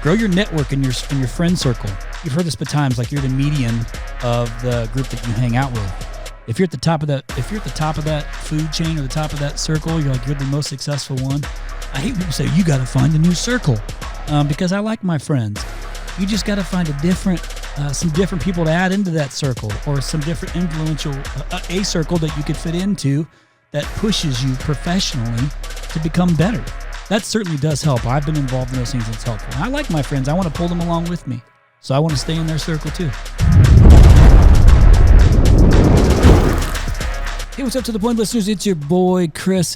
Grow your network in your friend circle. You've heard this by times, like you're the median of the group that you hang out with. If you're at the top of that food chain or the top of that circle, you're the most successful one. I hate when people say you got to find a new circle, because I like my friends. You just got to find some different people to add into that circle, or some different influential a circle that you could fit into that pushes you professionally to become better. That certainly does help. I've been involved in those things. It's helpful. And I like my friends. I want to pull them along with me. So I want to stay in their circle too. Hey, what's up to the point, listeners? It's your boy, Chris.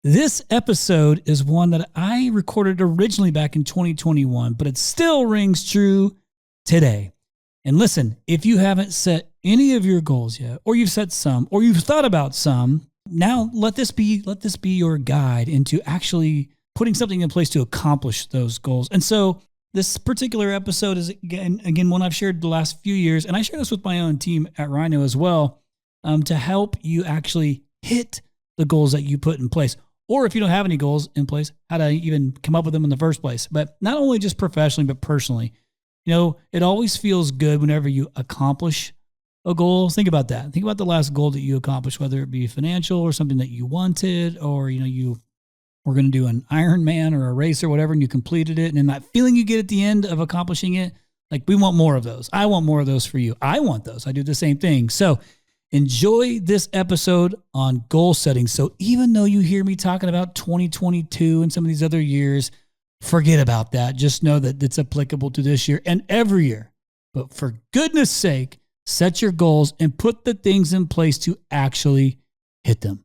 This episode is one that I recorded originally back in 2021, but it still rings true today. And listen, if you haven't set any of your goals yet, or you've set some, or you've thought about some, now let this be your guide into actually putting something in place to accomplish those goals. And so this particular episode is, again, one I've shared the last few years, and I share this with my own team at RYNO as well, to help you actually hit the goals that you put in place. Or if you don't have any goals in place, how to even come up with them in the first place. But not only just professionally, but personally. It always feels good whenever you accomplish a goal. Think about that. Think about the last goal that you accomplished, whether it be financial or something that you wanted, or, you were going to do an Ironman or a race or whatever, and you completed it. And then that feeling you get at the end of accomplishing it, like, we want more of those. I want more of those for you. I want those. I do the same thing. So enjoy this episode on goal setting. So even though you hear me talking about 2022 and some of these other years, forget about that. Just know that it's applicable to this year and every year. But for goodness sake, set your goals and put the things in place to actually hit them.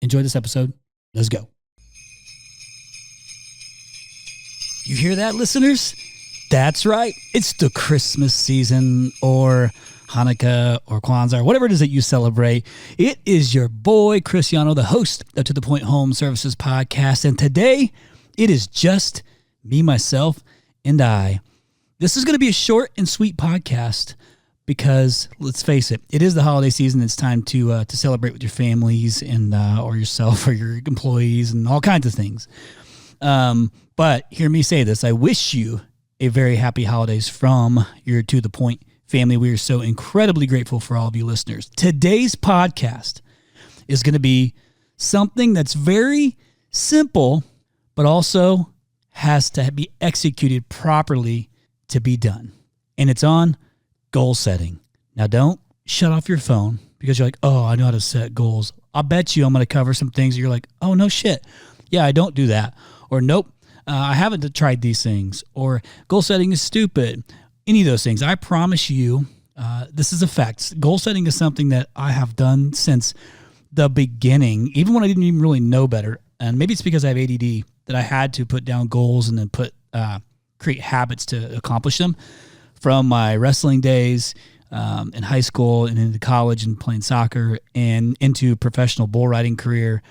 Enjoy this episode. Let's go. You hear that, listeners? That's right. It's the Christmas season, or Hanukkah, or Kwanzaa, or whatever it is that you celebrate. It is your boy, Cristiano, the host of To The Point Home Services podcast. And today, it is just me, myself, and I. This is going to be a short and sweet podcast because, let's face it, it is the holiday season. It's time to celebrate with your families and or yourself or your employees and all kinds of things. But hear me say this. I wish you a very happy holidays from your To The Point family. We are so incredibly grateful for all of you listeners. Today's podcast is going to be something that's very simple, but also has to be executed properly to be done. And it's on goal setting. Now, don't shut off your phone because you're like, oh, I know how to set goals. I'll bet you I'm going to cover some things that you're like, oh, no shit. Yeah, I don't do that. Or nope, I haven't tried these things. Or goal setting is stupid. Any of those things. I promise you, this is a fact. Goal setting is something that I have done since the beginning, even when I didn't even really know better. And maybe it's because I have ADD that I had to put down goals and then create habits to accomplish them. From my wrestling days in high school and into college and playing soccer, and into professional bull riding career,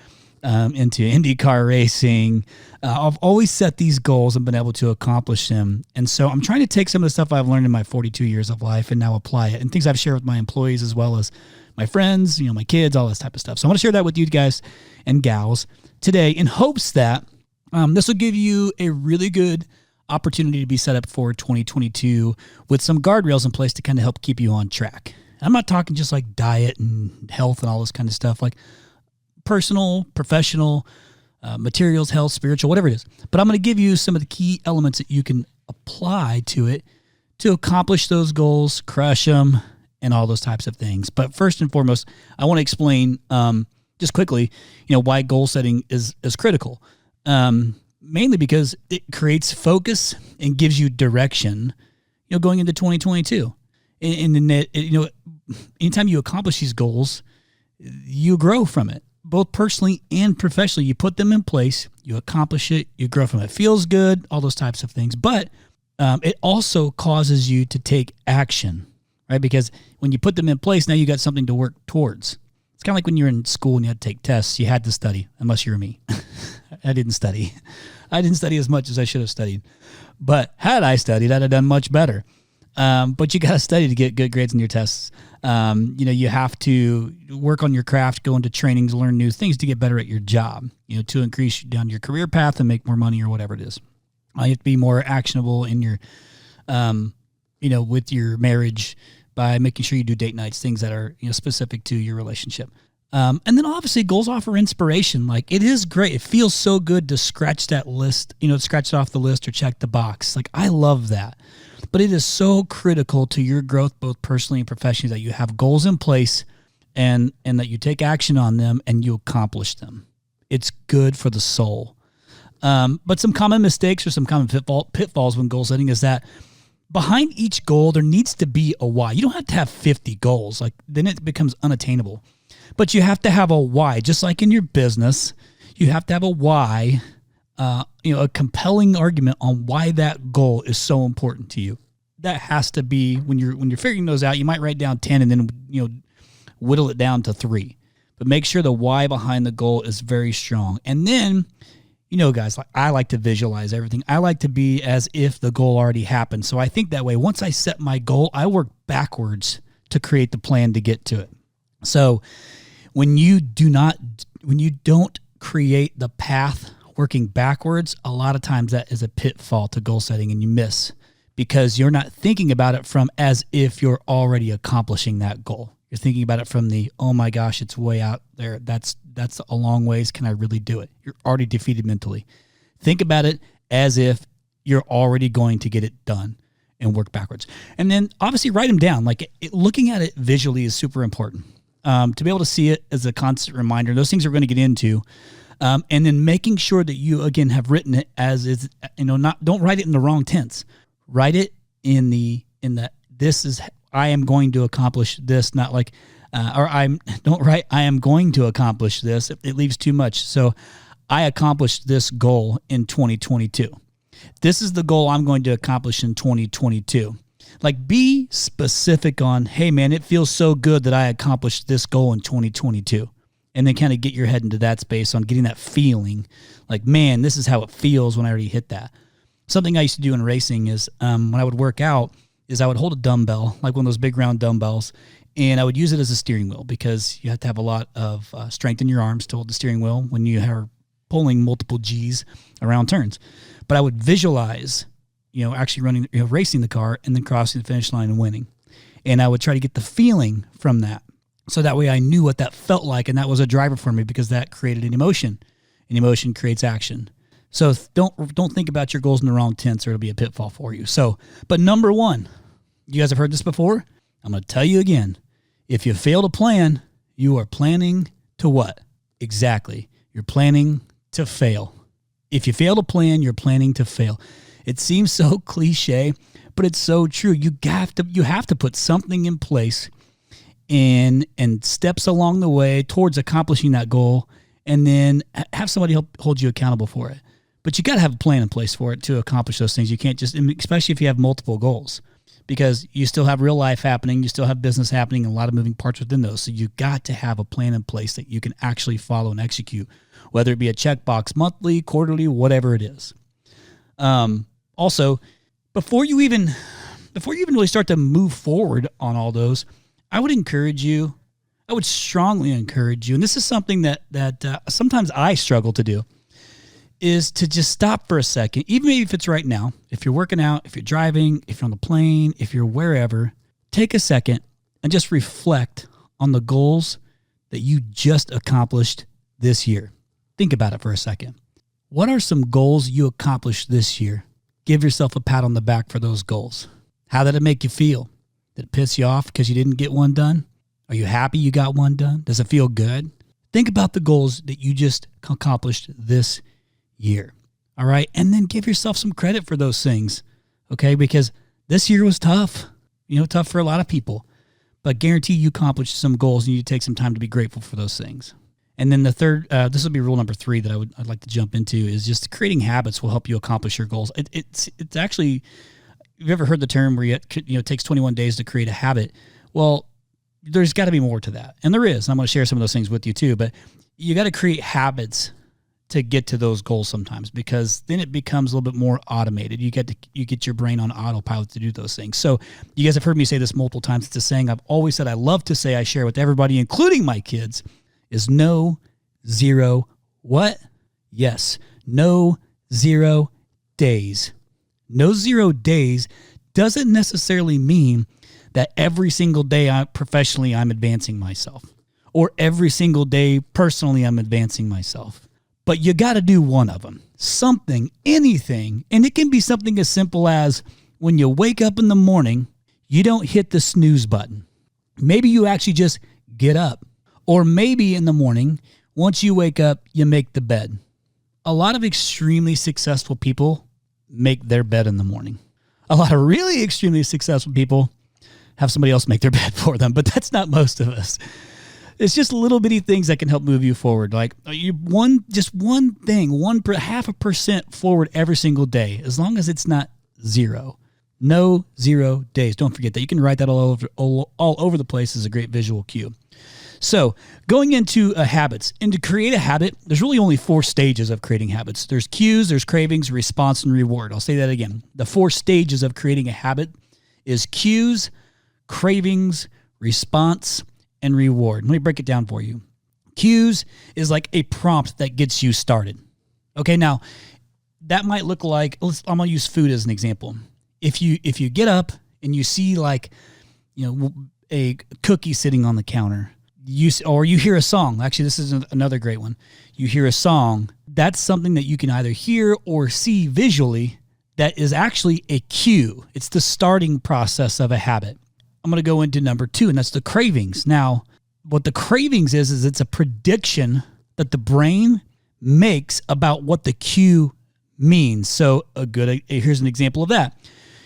into IndyCar racing. I've always set these goals and been able to accomplish them. And so I'm trying to take some of the stuff I've learned in my 42 years of life and now apply it, and things I've shared with my employees as well as my friends, my kids, all this type of stuff. So I want to share that with you guys and gals today in hopes that this will give you a really good opportunity to be set up for 2022 with some guardrails in place to kind of help keep you on track. I'm not talking just like diet and health and all this kind of stuff, like personal, professional, materials, health, spiritual, whatever it is. But I'm going to give you some of the key elements that you can apply to it to accomplish those goals, crush them, and all those types of things. But first and foremost, I want to explain just quickly, why goal setting is critical. Mainly because it creates focus and gives you direction, going into 2022. And anytime you accomplish these goals, you grow from it, both personally and professionally. You put them in place, you accomplish it, you grow from it. It feels good, all those types of things. But it also causes you to take action, right? Because when you put them in place, now you got something to work towards. It's kind of like when you're in school and you had to take tests. You had to study, unless you're me. I didn't study. I didn't study as much as I should have studied. But had I studied, I'd have done much better. But you got to study to get good grades in your tests. You have to work on your craft, go into training to learn new things to get better at your job, to increase down your career path and make more money or whatever it is. You have to be more actionable in your, with your marriage by making sure you do date nights, things that are, specific to your relationship. And then obviously goals offer inspiration. Like, it is great. It feels so good to scratch that list, scratch it off the list or check the box. Like, I love that. But it is so critical to your growth, both personally and professionally, that you have goals in place and that you take action on them and you accomplish them. It's good for the soul. But some common mistakes or some common pitfalls when goal setting is that behind each goal, there needs to be a why. You don't have to have 50 goals. Like, then it becomes unattainable. But you have to have a why. Just like in your business, you have to have a why, a compelling argument on why that goal is so important to you. That has to be, when you're figuring those out, you might write down 10 and then, whittle it down to 3. But make sure the why behind the goal is very strong. And then, guys, like, I like to visualize everything. I like to be as if the goal already happened. So I think that way. Once I set my goal, I work backwards to create the plan to get to it. So when you don't create the path working backwards, a lot of times that is a pitfall to goal setting, and you miss because you're not thinking about it from as if you're already accomplishing that goal. You're thinking about it from the, oh my gosh, it's way out there. That's a long ways. Can I really do it? You're already defeated mentally. Think about it as if you're already going to get it done and work backwards. And then obviously write them down. Like, looking at it visually is super important. To be able to see it as a constant reminder. Those things we're going to get into. And then making sure that you, again, have written it as is, don't write it in the wrong tense. Write it in the this is, I am going to accomplish this, not like, don't write, I am going to accomplish this. It leaves too much. So I accomplished this goal in 2022. This is the goal I'm going to accomplish in 2022. Like, be specific on, hey man, it feels so good that I accomplished this goal in 2022. And then kind of get your head into that space on getting that feeling like, man, this is how it feels when I already hit that. Something I used to do in racing is when I would work out is I would hold a dumbbell, like one of those big round dumbbells, and I would use it as a steering wheel because you have to have a lot of strength in your arms to hold the steering wheel when you are pulling multiple G's around turns. But I would visualize, actually running, racing the car and then crossing the finish line and winning. And I would try to get the feeling from that. So that way I knew what that felt like, and that was a driver for me because that created an emotion. And emotion creates action. So don't think about your goals in the wrong tense or it'll be a pitfall for you. So, but number one, you guys have heard this before? I'm going to tell you again. If you fail to plan, you are planning to what? Exactly. You're planning to fail. If you fail to plan, you're planning to fail. It seems so cliche, but it's so true. You have to put something in place and steps along the way towards accomplishing that goal, and then have somebody help hold you accountable for it. But you got to have a plan in place for it to accomplish those things. You can't just, especially if you have multiple goals, because you still have real life happening, you still have business happening, and a lot of moving parts within those. So you got to have a plan in place that you can actually follow and execute, whether it be a checkbox monthly, quarterly, whatever it is. Also, before you even really start to move forward on all those, I would strongly encourage you, and this is something that sometimes I struggle to do, is to just stop for a second, even if it's right now. If you're working out, if you're driving, if you're on the plane, if you're wherever, take a second and just reflect on the goals that you just accomplished this year. Think about it for a second. What are some goals you accomplished this year? Give yourself a pat on the back for those goals. How did it make you feel? Did it piss you off because you didn't get one done? Are you happy you got one done? Does it feel good? Think about the goals that you just accomplished this year. All right. And then give yourself some credit for those things. Okay. Because this year was tough, tough for a lot of people, but guarantee you accomplished some goals, and you take some time to be grateful for those things. And then the third, this will be rule number 3 that I'd like to jump into, is just creating habits will help you accomplish your goals. It's actually, you've ever heard the term where it takes 21 days to create a habit? Well, there's got to be more to that. And there is. I'm going to share some of those things with you too, but you got to create habits to get to those goals sometimes, because then it becomes a little bit more automated. You get your brain on autopilot to do those things. So you guys have heard me say this multiple times. It's a saying I've always said I love to say, I share with everybody, including my kids, is no, zero, what? Yes. No, zero, days. No 0 days doesn't necessarily mean that every single day professionally I'm advancing myself, or every single day personally I'm advancing myself. But you got to do one of them. Something, anything, and it can be something as simple as when you wake up in the morning, you don't hit the snooze button. Maybe you actually just get up. Or maybe in the morning, once you wake up, you make the bed. A lot of extremely successful people make their bed in the morning. A lot of really extremely successful people have somebody else make their bed for them, but that's not most of us. It's just little bitty things that can help move you forward. Like just one thing, 0.5% forward every single day, as long as it's not 0. No 0 days. Don't forget that. You can write that all over the place as a great visual cue. So going into habits, and to create a habit, there's really only 4 stages of creating habits. There's cues, there's cravings, response, and reward. I'll say that again. The 4 stages of creating a habit is cues, cravings, response, and reward. Let me break it down for you. Cues is like a prompt that gets you started. Okay, now that might look like, I'm gonna use food as an example. If you get up and you see a cookie sitting on the counter, or you hear a song. Actually, this is another great one. You hear a song. That's something that you can either hear or see visually that is actually a cue. It's the starting process of a habit. I'm going to go into number 2, and that's the cravings. Now, what the cravings is it's a prediction that the brain makes about what the cue means. So here's an example of that.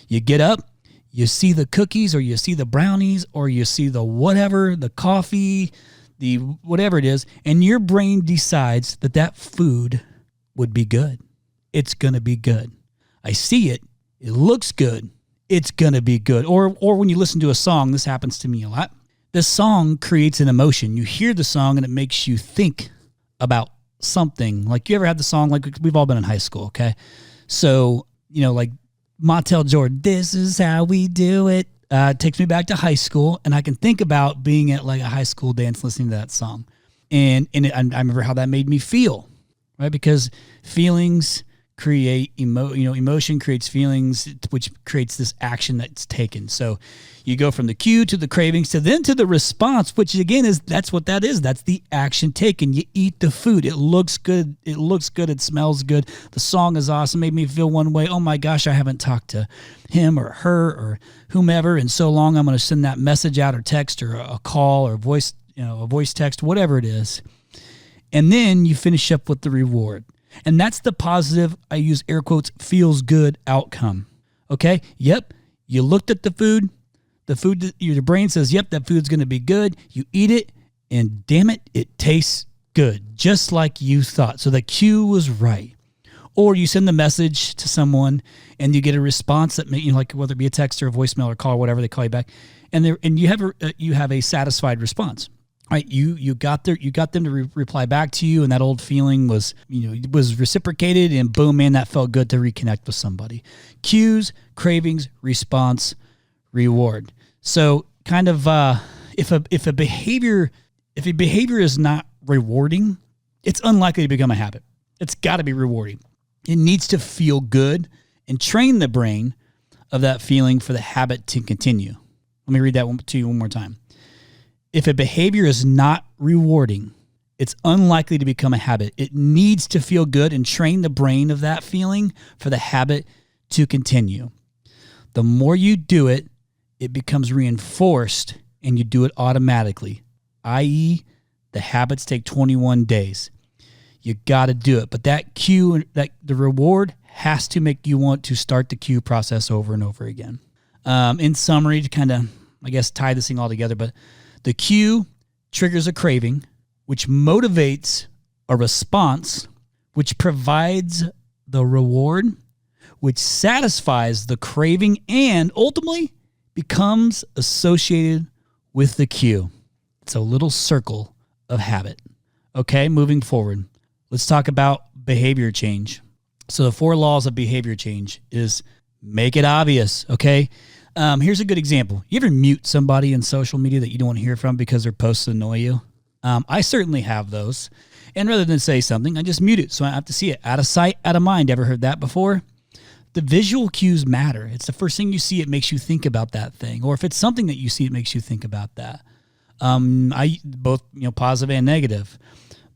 You get up, you see the cookies, or you see the brownies, or you see the whatever, the coffee, the whatever it is, and your brain decides that food would be good. It's going to be good. I see it. It looks good. It's going to be good. Or when you listen to a song, this happens to me a lot. The song creates an emotion. You hear the song and it makes you think about something. Like, you ever had the song, like we've all been in high school, okay? So, like Montel Jordan, this is how we do it. Takes me back to high school, and I can think about being at like a high school dance listening to that song. I remember how that made me feel, right? Because feelings create emotion creates feelings, which creates this action that's taken. So you go from the cue to the cravings to the response, which again that's what that is. That's the action taken. You eat the food. It looks good. It smells good. The song is awesome. Made me feel one way. Oh my gosh, I haven't talked to him or her or whomever in so long. I'm going to send that message out, or text, or a call, or a voice text, whatever it is. And then you finish up with the reward. And that's the positive, I use air quotes, feels good outcome. Okay? Yep. You looked at the food. Your brain says, yep, that food's going to be good. You eat it, and damn it, it tastes good, just like you thought. So the cue was right. Or you send the message to someone, and you get a response that, like whether it be a text or a voicemail or call or whatever, they call you back, and you have a satisfied response. Right, you got them to reply back to you, and that old feeling was reciprocated, and boom, man, that felt good to reconnect with somebody. Cues, cravings, response, reward. So kind of if a behavior is not rewarding, it's unlikely to become a habit. It's got to be rewarding. It needs to feel good and train the brain of that feeling for the habit to continue. Let me read that to you one more time. If a behavior is not rewarding, it's unlikely to become a habit. It needs to feel good and train the brain of that feeling for the habit to continue. The more you do it, it becomes reinforced, and you do it automatically, i.e., the habits take 21 days. You got to do it. But that cue, the reward has to make you want to start the cue process over and over again. In summary, to kind of, I guess, tie this thing all together, but the cue triggers a craving, which motivates a response, which provides the reward, which satisfies the craving, and ultimately becomes associated with the cue. It's a little circle of habit. Okay, moving forward, let's talk about behavior change. So the 4 laws of behavior change is make it obvious, okay? Here's a good example. You ever mute somebody in social media that you don't want to hear from because their posts annoy you? I certainly have those. And rather than say something, I just mute it so I have to see it. Out of sight, out of mind. Ever heard that before? the visual cues matter. It's the first thing you see. It makes you think about that thing. Or if it's something that you see, it makes you think about that. I both, positive and negative,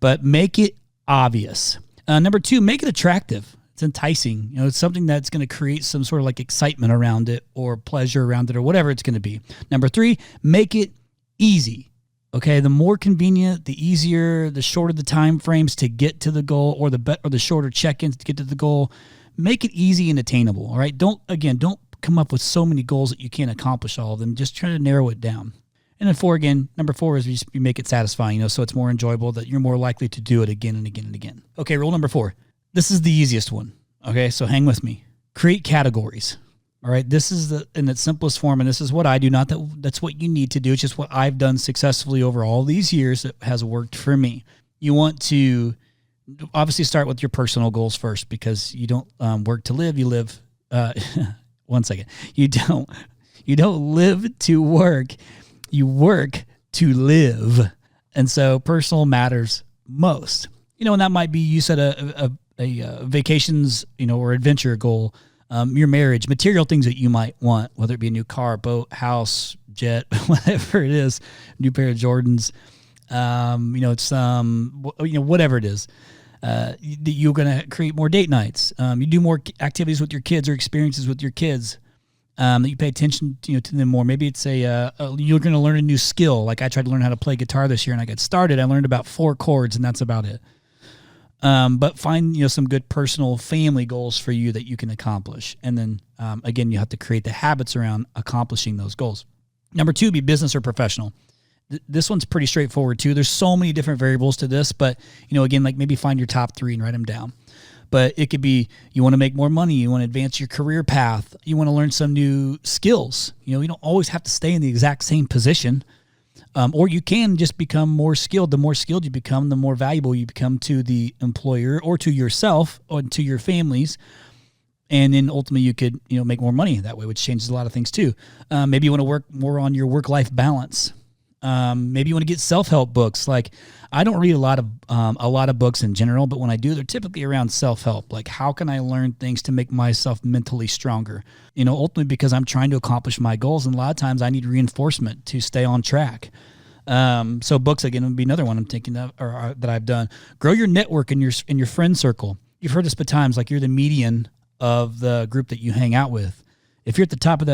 but make it obvious. Number 2, make it attractive. It's enticing. It's something that's going to create some sort of like excitement around it or pleasure around it or whatever it's going to be. Number 3, make it easy. Okay, the more convenient, the easier, the shorter the time frames to get to the goal, or the shorter check-ins to get to the goal. Make it easy and attainable. All right, don't come up with so many goals that you can't accomplish all of them. Just try to narrow it down. And then number 4 is you make it satisfying. So it's more enjoyable, that you're more likely to do it again and again and again. Okay, rule number 4. This is the easiest one. Okay, so hang with me. Create categories. All right, this is in its simplest form, and this is what I do. Not that that's what you need to do. It's just what I've done successfully over all these years that has worked for me. You want to obviously start with your personal goals first, because you don't work to live. You live. One second. You don't live to work. You work to live, and so personal matters most. And that might be, you set a vacations, or adventure goal. Your marriage, material things that you might want, whether it be a new car, boat, house, jet, whatever it is, new pair of Jordans, whatever it is, you're going to create more date nights. You do more activities with your kids or experiences with your kids, that you pay attention to them more. Maybe it's you're going to learn a new skill. Like I tried to learn how to play guitar this year, and I got started. I learned about 4 chords, and that's about it. But find, some good personal family goals for you that you can accomplish. And then, again, you have to create the habits around accomplishing those goals. Number 2, be business or professional. This one's pretty straightforward too. There's so many different variables to this, but, again, like maybe find your top 3 and write them down. But it could be, you want to make more money. You want to advance your career path. You want to learn some new skills. You don't always have to stay in the exact same position. Or you can just become more skilled. The more skilled you become, the more valuable you become to the employer or to yourself or to your families. And then ultimately you could, make more money that way, which changes a lot of things too. Maybe you want to work more on your work-life balance. Maybe you want to get self-help books. Like I don't read a lot of books in general, but when I do, they're typically around self-help. Like how can I learn things to make myself mentally stronger? Ultimately because I'm trying to accomplish my goals, and a lot of times I need reinforcement to stay on track. So books again would be another one I'm thinking of, or that I've done. Grow your network in your friend circle. You've heard this by times, like you're the median of the group that you hang out with. If you're at the top of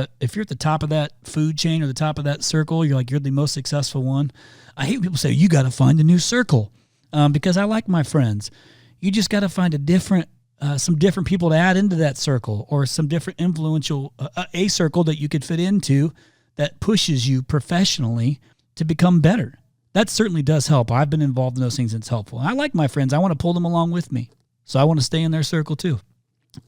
that food chain or the top of that circle, you're the most successful one. I hate when people say you got to find a new circle, because I like my friends. You just got to find some different people to add into that circle, or some different influential a circle that you could fit into that pushes you professionally to become better. That certainly does help. I've been involved in those things, and it's helpful. And I like my friends. I want to pull them along with me, so I want to stay in their circle too.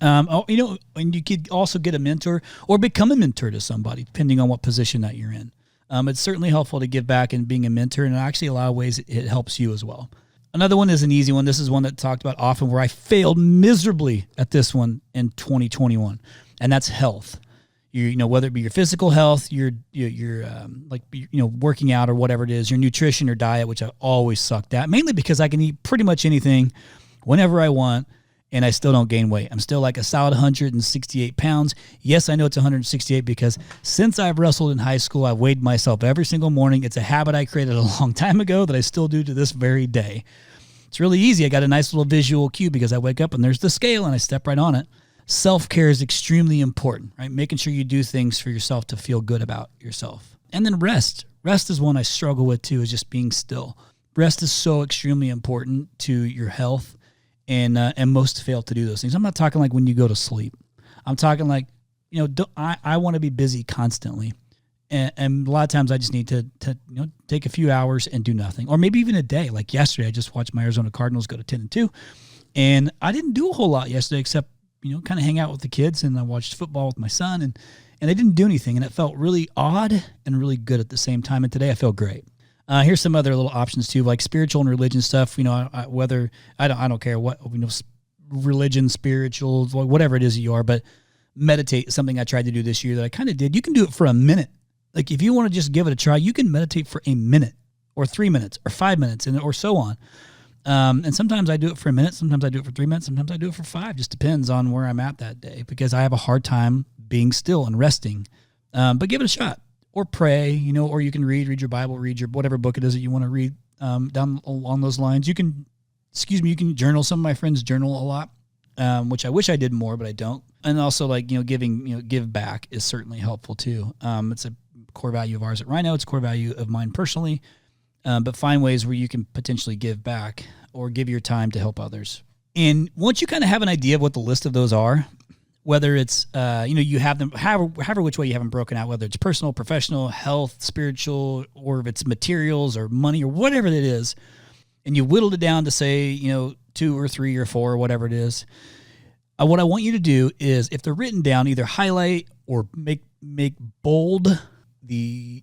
And you could also get a mentor or become a mentor to somebody, depending on what position that you're in. It's certainly helpful to give back and being a mentor, and actually a lot of ways it helps you as well. Another one is an easy one. This is one that talked about often, where I failed miserably at this one in 2021, and that's health. Whether it be your physical health, your working out or whatever it is, your nutrition or diet, which I always sucked at, mainly because I can eat pretty much anything whenever I want, and I still don't gain weight. I'm still like a solid 168 pounds. Yes, I know it's 168 because since I've wrestled in high school, I've weighed myself every single morning. It's a habit I created a long time ago that I still do to this very day. It's really easy. I got a nice little visual cue because I wake up and there's the scale and I step right on it. Self-care is extremely important, right? Making sure you do things for yourself to feel good about yourself. And then rest. Rest is one I struggle with too, is just being still. Rest is so extremely important to your health. And most fail to do those things. I'm not talking like when you go to sleep. I'm talking like, I want to be busy constantly. And a lot of times I just need to take a few hours and do nothing. Or maybe even a day. Like yesterday, I just watched my Arizona Cardinals go to 10-2. And I didn't do a whole lot yesterday except, kind of hang out with the kids. And I watched football with my son. And I didn't do anything. And it felt really odd and really good at the same time. And today I feel great. Here's some other little options too, like spiritual and religion stuff. Whether I don't care what religion, spiritual, whatever it is that you are, but meditate is something I tried to do this year that I kind of did. You can do it for a minute. Like if you want to just give it a try, you can meditate for a minute or 3 minutes or 5 minutes or so on. And sometimes I do it for a minute. Sometimes I do it for 3 minutes. Sometimes I do it for 5. Just depends on where I'm at that day because I have a hard time being still and resting. But give it a shot or pray, or you can read your Bible, read your whatever book it is that you want to read down along those lines. You can journal. Some of my friends journal a lot, which I wish I did more, but I don't. And also give back is certainly helpful too. It's a core value of ours at RYNO. It's a core value of mine personally. But find ways where you can potentially give back or give your time to help others. And once you kind of have an idea of what the list of those are, whether it's, you have them, however which way you have them broken out, whether it's personal, professional, health, spiritual, or if it's materials or money or whatever it is, and you whittled it down to say, 2 or 3 or 4 or whatever it is, what I want you to do is if they're written down, either highlight or make bold the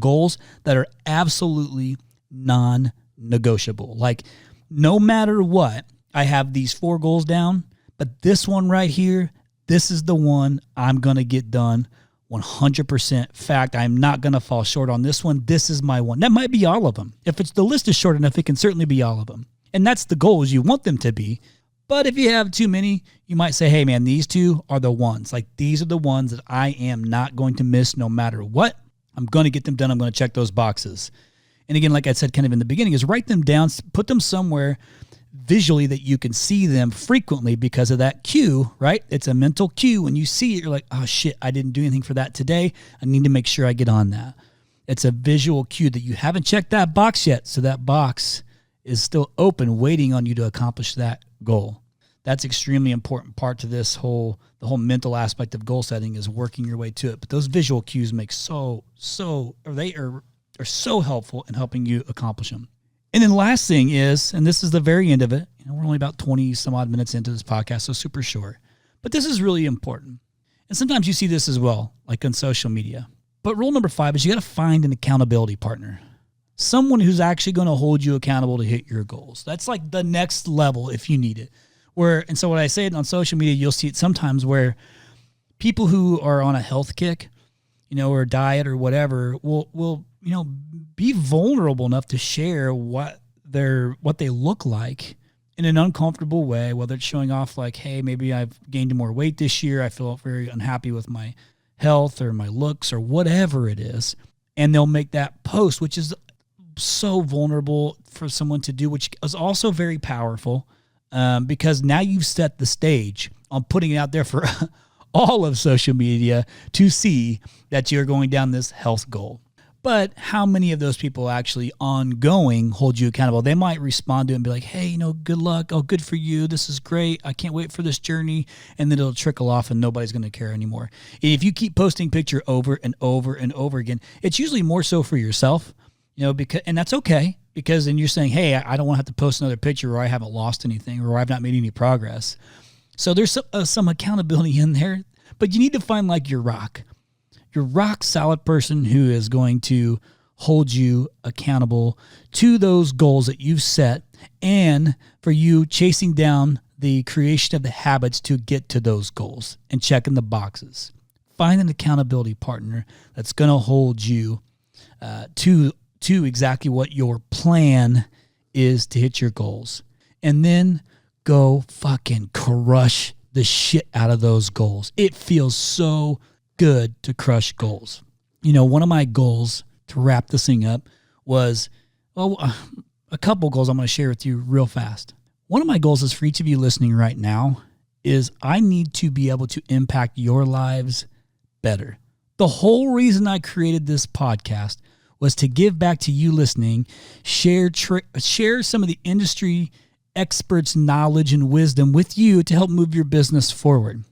goals that are absolutely non-negotiable. Like no matter what, I have these 4 goals down, but this one right here, this is the one I'm going to get done 100%. Fact, I'm not going to fall short on this one. This is my one. That might be all of them. If the list is short enough, it can certainly be all of them. And that's the goals you want them to be. But if you have too many, you might say, hey, man, these 2 are the ones. Like these are the ones that I am not going to miss no matter what. I'm going to get them done. I'm going to check those boxes. And again, like I said kind of in the beginning, is write them down, put them somewhere visually that you can see them frequently because of that cue, right? It's a mental cue. When you see it, you're like, oh, shit, I didn't do anything for that today. I need to make sure I get on that. It's a visual cue that you haven't checked that box yet. So that box is still open, waiting on you to accomplish that goal. That's extremely important part to the whole mental aspect of goal setting is working your way to it. But those visual cues make are so helpful in helping you accomplish them. And then last thing is, and this is the very end of it, we're only about 20 some odd minutes into this podcast, so super short, but this is really important. And sometimes you see this as well, like on social media. But rule number 5 is you got to find an accountability partner. Someone who's actually going to hold you accountable to hit your goals. That's like the next level if you need it. And so when I say it on social media, you'll see it sometimes where people who are on a health kick, or diet or whatever, will be vulnerable enough to share what they look like in an uncomfortable way, whether it's showing off like, hey, maybe I've gained more weight this year. I feel very unhappy with my health or my looks or whatever it is. And they'll make that post, which is so vulnerable for someone to do, which is also very powerful because now you've set the stage on putting it out there for all of social media to see that you're going down this health goal. But how many of those people actually ongoing hold you accountable? They might respond to it and be like, hey, good luck. Oh, good for you. This is great. I can't wait for this journey. And then it'll trickle off and nobody's going to care anymore. If you keep posting picture over and over and over again, it's usually more so for yourself, and that's okay because then you're saying, hey, I don't want to have to post another picture or I haven't lost anything or I've not made any progress. So there's some accountability in there, but you need to find like your rock solid person who is going to hold you accountable to those goals that you've set and for you chasing down the creation of the habits to get to those goals and checking the boxes. Find an accountability partner that's going to hold you to exactly what your plan is to hit your goals. And then go fucking crush the shit out of those goals. It feels so good to crush goals. One of my goals to wrap this thing up was, a couple goals I'm going to share with you real fast. One of my goals is for each of you listening right now is I need to be able to impact your lives better. The whole reason I created this podcast was to give back to you listening, share some of the industry experts' knowledge and wisdom with you to help move your business forward.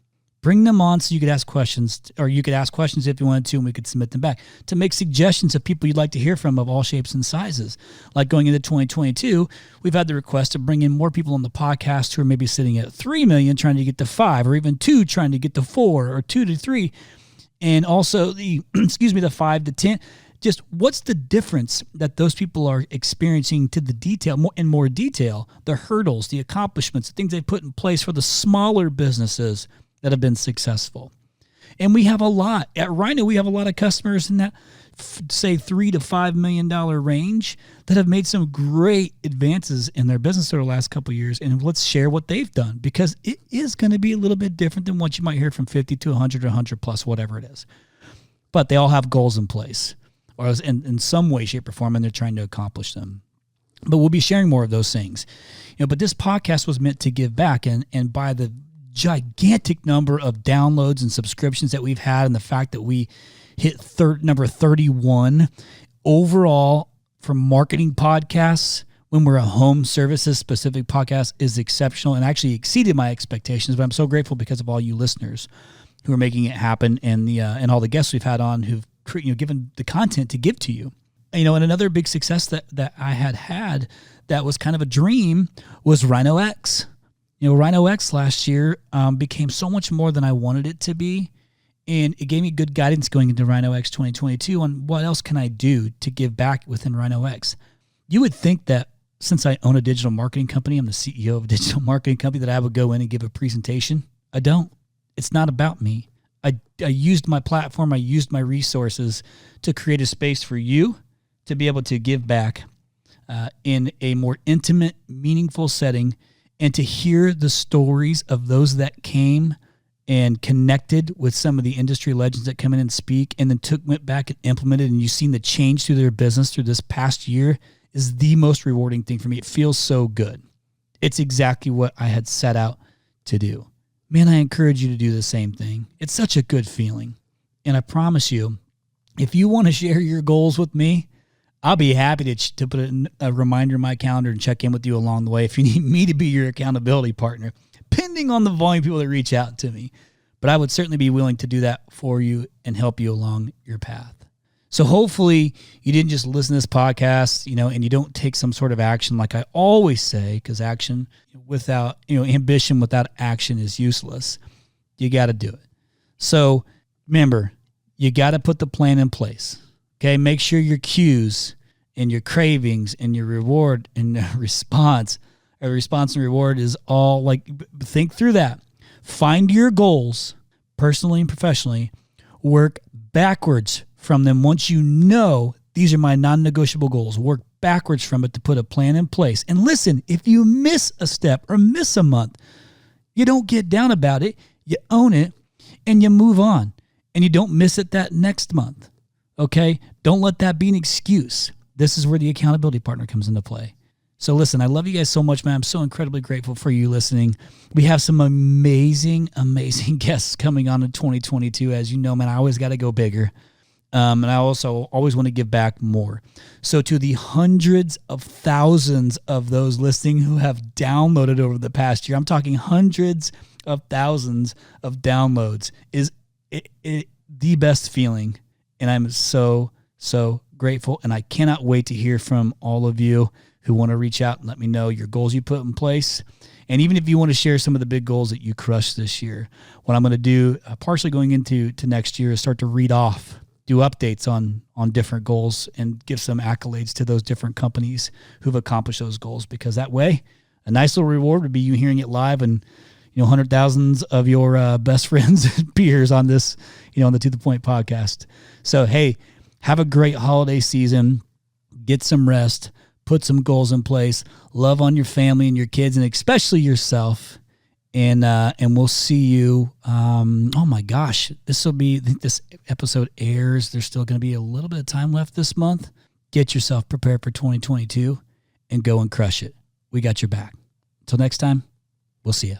Bring them on so you could ask questions, or you could ask questions if you wanted to, and we could submit them back. To make suggestions of people you'd like to hear from of all shapes and sizes. Like going into 2022, we've had the request to bring in more people on the podcast who are maybe sitting at 3 million trying to get to 5, or even 2 trying to get to 4, or 2 to 3. And also the 5 to 10. Just what's the difference that those people are experiencing to the detail, more detail, the hurdles, the accomplishments, the things they put in place for the smaller businesses that have been successful. And we have a lot. At RYNO, we have a lot of customers in that, say, $3 to $5 million range that have made some great advances in their business over the last couple of years. And let's share what they've done, because it is going to be a little bit different than what you might hear from 50 to 100 or 100 plus, whatever it is. But they all have goals in place, or in some way, shape, or form, and they're trying to accomplish them. But we'll be sharing more of those things. But this podcast was meant to give back, and by the gigantic number of downloads and subscriptions that we've had, and the fact that we hit number 31 overall for marketing podcasts when we're a home services specific podcast is exceptional and actually exceeded my expectations. But I'm so grateful because of all you listeners who are making it happen, and all the guests we've had on who've given the content to give to you. And another big success that I had that was kind of a dream was RYNO X. RYNO X last year became so much more than I wanted it to be. And it gave me good guidance going into RYNO X 2022 on what else can I do to give back within RYNO X. You would think that since I own a digital marketing company, I'm the CEO of a digital marketing company, that I would go in and give a presentation. I don't. It's not about me. I used my platform, I used my resources to create a space for you to be able to give back in a more intimate, meaningful setting, and to hear the stories of those that came and connected with some of the industry legends that come in and speak, and then went back and implemented, and you've seen the change through their business through this past year, is the most rewarding thing for me. It feels so good. It's exactly what I had set out to do. Man, I encourage you to do the same thing. It's such a good feeling. And I promise you, if you want to share your goals with me, I'll be happy to put a reminder in my calendar and check in with you along the way if you need me to be your accountability partner, depending on the volume of people that reach out to me. But I would certainly be willing to do that for you and help you along your path. So hopefully you didn't just listen to this podcast, and you don't take some sort of action, like I always say, because action without, ambition without action is useless. You got to do it. So remember, you got to put the plan in place. Okay, make sure your cues and your cravings and your reward and response and reward is all think through that. Find your goals, personally and professionally, work backwards from them. Once you know these are my non-negotiable goals, work backwards from it to put a plan in place. And listen, if you miss a step or miss a month, you don't get down about it. You own it and you move on, and you don't miss it that next month. Okay? Don't let that be an excuse. This is where the accountability partner comes into play. So listen, I love you guys so much, man. I'm so incredibly grateful for you listening. We have some amazing, amazing guests coming on in 2022. As you know, man, I always got to go bigger. And I also always want to give back more. So to the hundreds of thousands of those listening who have downloaded over the past year, I'm talking hundreds of thousands of downloads, is the best feeling. And I'm so, so grateful. And I cannot wait to hear from all of you who want to reach out and let me know your goals you put in place. And even if you want to share some of the big goals that you crushed this year, what I'm going to do, partially going into next year, is start to read off, do updates on different goals, and give some accolades to those different companies who've accomplished those goals. Because that way, a nice little reward would be you hearing it live, and hundred thousands of your best friends and peers on this, on the To The Point podcast. So hey, have a great holiday season. Get some rest. Put some goals in place. Love on your family and your kids, and especially yourself. And we'll see you. Oh my gosh, this episode airs. There's still going to be a little bit of time left this month. Get yourself prepared for 2022 and go and crush it. We got your back. Until next time, we'll see you.